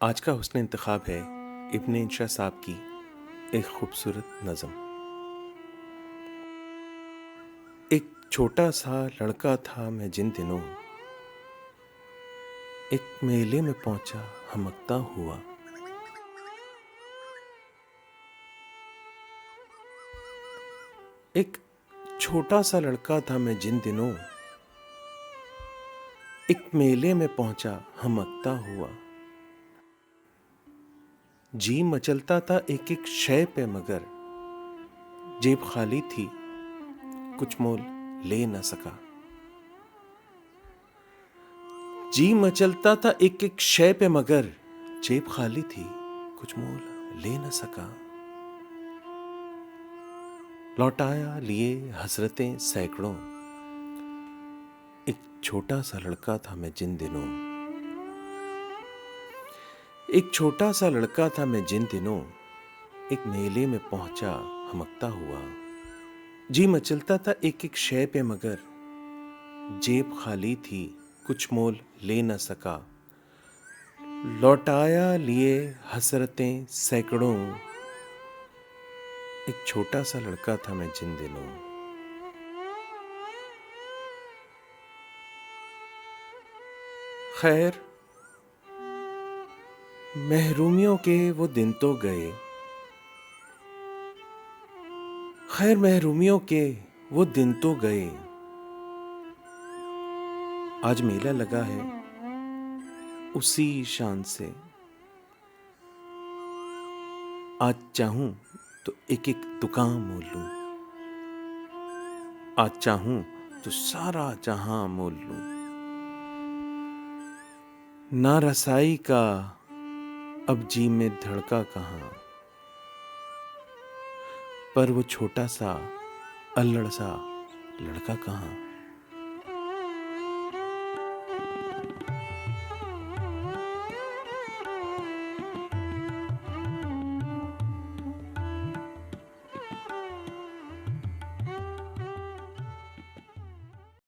आज का हुस्न इंतखाब है इब्न इंशा साहब की एक खूबसूरत नज़म। एक छोटा सा लड़का था मैं जिन दिनों, एक मेले में पहुंचा हमकता हुआ। एक छोटा सा लड़का था मैं जिन दिनों, एक मेले में पहुंचा हमकता हुआ। जी मचलता था एक एक शय पे मगर जेब खाली थी, कुछ मोल ले न सका। जी मचलता था एक एक शय पे मगर जेब खाली थी, कुछ मोल ले न सका। लौटाया लिए हसरतें सैकड़ों, एक छोटा सा लड़का था मैं जिन दिनों। एक छोटा सा लड़का था मैं जिन दिनों, एक मेले में पहुंचा हमकता हुआ। जी मचलता था एक एक शय पे मगर जेब खाली थी, कुछ मोल ले न सका। लौटाया लिए हसरतें सैकड़ों, एक छोटा सा लड़का था मैं जिन दिनों। खैर महरूमियों के वो दिन तो गए, खैर महरूमियों के वो दिन तो गए। आज मेला लगा है उसी शान से, आज चाहूं तो एक एक दुकान मोल लूं, आज चाहूं तो सारा जहां मोल लूं। ना रसाई का अब जी में धड़का कहां, पर वो छोटा सा अल्लड़ सा लड़का कहां।